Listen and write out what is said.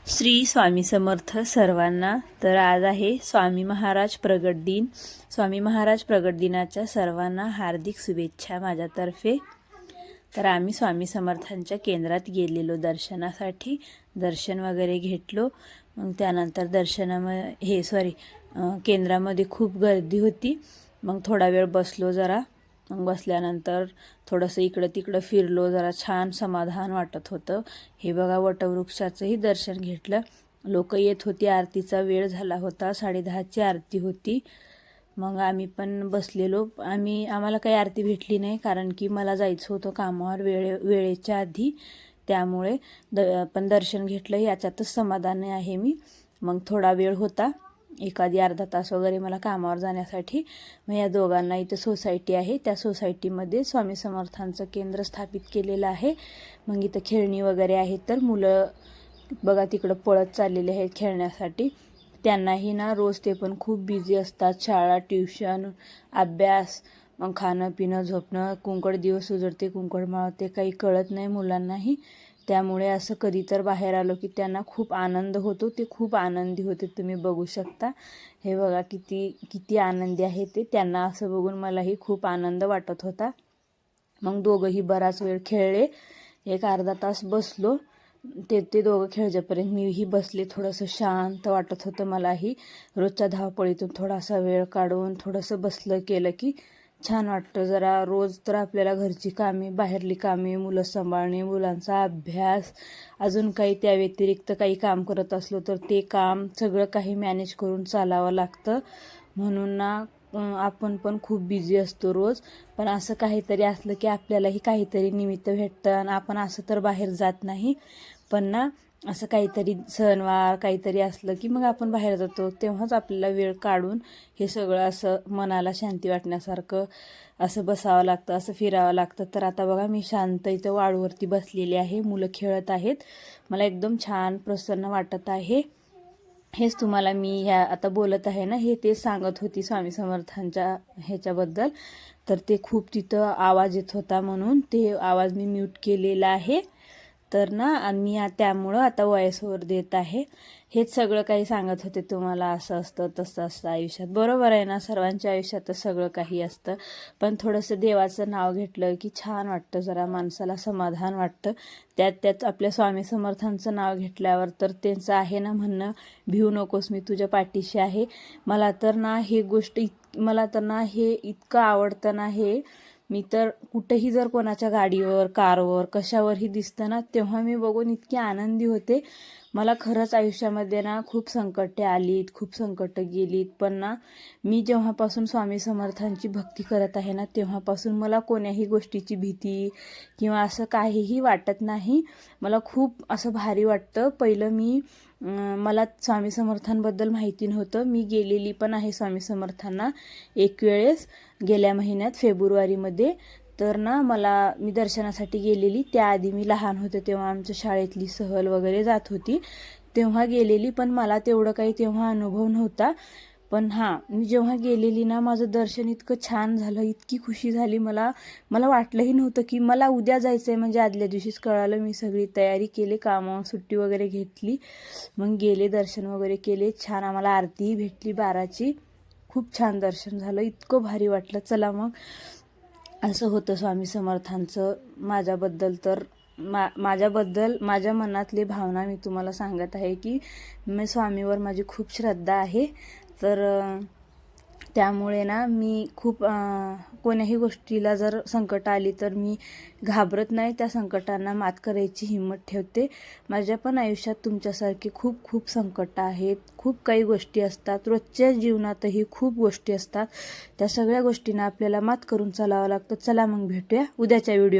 श्री स्वामी समर्थ सर्वांना। तर आज आहे स्वामी महाराज प्रगट दिन। स्वामी महाराज प्रगट दिनाच्या सर्वांना हार्दिक शुभेच्छा माझ्यातर्फे। तर आम्ही स्वामी समर्थांच्या केंद्रात गेलेलो दर्शनासाठी, दर्शन वगैरे घेतलो। मग त्यानंतर केंद्रामध्ये खूप गर्दी होती। मग थोडा वेळ बसलो जरा। मग बसल्यानंतर थोडंसं इकडं तिकडं फिरलो, जरा छान समाधान वाटत होतं। हे बघा, वटवृक्षाचंही दर्शन घेतलं। लोक येत होती, आरतीचा वेळ झाला होता, 10:30ची आरती होती। मग आम्ही पण बसलेलो। आम्हाला काही आरती भेटली नाही, कारण की मला जायचं होतं कामावर वेळेच्या आधी, त्यामुळे पण दर्शन घेतलं याच्यातच समाधानी आहे मी। मग थोडा वेळ होता, एखादी अर्धा तास वगैरे मला कामावर जाण्यासाठी। मग या दोघांना इथं सोसायटी आहे, त्या सोसायटीमध्ये स्वामी समर्थांचं केंद्र स्थापित केलेलं आहे। मग इथं खेळणी वगैरे आहेत, तर मुलं बघा तिकडं पळत चाललेले आहेत खेळण्यासाठी। त्यांनाही ना रोज ते पण खूप बिझी असतात, शाळा, ट्युशन, अभ्यास, मग खाणं पिणं झोपणं, कुंकड दिवस उजडते कुंकड मावळते, काही कळत नाही मुलांनाही। त्यामुळे असं कधी तर बाहेर आलो की त्यांना खूप आनंद होतो, ते खूप आनंदी होते, तुम्ही बघू शकता। हे बघा किती आनंदी आहे ते। त्यांना असं बघून मलाही खूप आनंद वाटत होता। मग दोघंही बराच वेळ खेळले, एक अर्धा तास बसलो। ते दोघं खेळजेपर्यंत मीही बसले, थोडंसं शांत वाटत होतं मलाही। रोजच्या धावपळीतून थोडासा वेळ काढून थोडंसं बसलं केलं की छान वाटतं जरा। रोज तर आपल्याला घरची कामे, बाहेरली कामे, मुलं सांभाळणे, मुलांचा अभ्यास, अजून काही त्या व्यतिरिक्त काही काम करत असलो तर ते काम सगळं काही मॅनेज करून चालावं लागतं। म्हणून ना आपण पण खूप बिझी असतो रोज, पण असं काहीतरी असलं की आपल्यालाही काहीतरी निमित्त भेटतं आणि आपण असं तर बाहेर जात नाही। पण ना असं काहीतरी सणवार काहीतरी असलं की मग आपण बाहेर जातो, तेव्हाच आपल्याला वेळ काढून हे सगळं असं मनाला शांती वाटण्यासारखं असं बसावं लागतं, असं फिरावं लागतं। तर आता बघा, मी शांत इथं वाळूवरती बसलेली आहे, मुलं खेळत आहेत, मला एकदम छान प्रसन्न वाटत आहे। हेच तुम्हाला मी आता बोलत आहे ना, ते सांगत होती स्वामी समर्थांच्या ह्याच्याबद्दल। तर ते खूप तिथं आवाज येत होता, म्हणून ते आवाज मी म्यूट केलेला आहे। तर ना मी त्यामुळं आता वॉइसओव्हर देत आहे। हेच सगळं काही सांगत होते तुम्हाला, असं असतं तसं असतं आयुष्यात। बरोबर आहे ना, सर्वांच्या आयुष्यात सगळं काही असतं, पण थोडंसं देवाचं नाव घेतलं की छान वाटतं, जरा माणसाला समाधान वाटतं। त्यात आपल्या स्वामी समर्थांचं नाव घेतल्यावर तर त्यांचं आहे ना म्हणणं, भिवू नकोस, मी तुझ्या पाठीशी आहे। मला तर ना हे इतकं आवडतं ना हे। मी तर कुठेही जर कोणाच्या गाडीवर, कारवर, कशावरही दिसतं ना, तेव्हा मी बघून इतकी आनंदी होते। मला खरंच आयुष्यामध्ये ना खूप संकटे आलीत, खूप संकटं गेलीत, पण ना मी जेव्हापासून स्वामी समर्थांची भक्ती करत आहे ना, तेव्हापासून मला कोण्याही गोष्टीची भीती किंवा असं काहीही वाटत नाही। मला खूप असं भारी वाटतं। पहिलं मला स्वामी समर्थांबद्दल माहिती नव्हतं। मी गेलेली पण आहे स्वामी समर्थांना एक वेळेस, गेल्या महिन्यात फेब्रुवारीमध्ये। तर ना मी दर्शनासाठी गेलेली, त्याआधी मी लहान होते तेव्हा आमच्या शाळेतली सहल वगैरे जात होती, तेव्हा गेलेली, पण मला तेवढं काही तेव्हा अनुभव नव्हता। पण मी जेव्हा गेलेली ना, माझं दर्शन इतकं छान झालं, इतकी खुशी झाली मला वाटलंही नव्हतं की मला उद्या जायचं आहे। म्हणजे आदल्या दिवशीच कळालं। मी सगळी तयारी केली, कामावर सुट्टी वगैरे घेतली, मग गेले, दर्शन वगैरे केले छान। आम्हाला आरतीही भेटली 12ची, खूप छान दर्शन झालं, इतकं भारी वाटलं। चला मग, असं होतं स्वामी समर्थांचं माझ्याबद्दल। तर माझ्याबद्दल माझ्या मनातली भावना मी तुम्हाला सांगत आहे की मी स्वामीवर माझी खूप श्रद्धा आहे। तर त्यामुळे ना मी खूप कोण्याही गोष्टीला जर संकट आली तर मी घाबरत नाही, त्या संकटांना मात करायची हिंमत ठेवते। माझ्या पण आयुष्यात तुमच्यासारखी खूप खूप संकटं आहेत, खूप काही गोष्टी असतात, रोजच्या जीवनातही खूप गोष्टी असतात, त्या सगळ्या गोष्टींना आपल्याला मात करून चालावं लागतं। चला मग भेटूया उद्याच्या व्हिडिओ।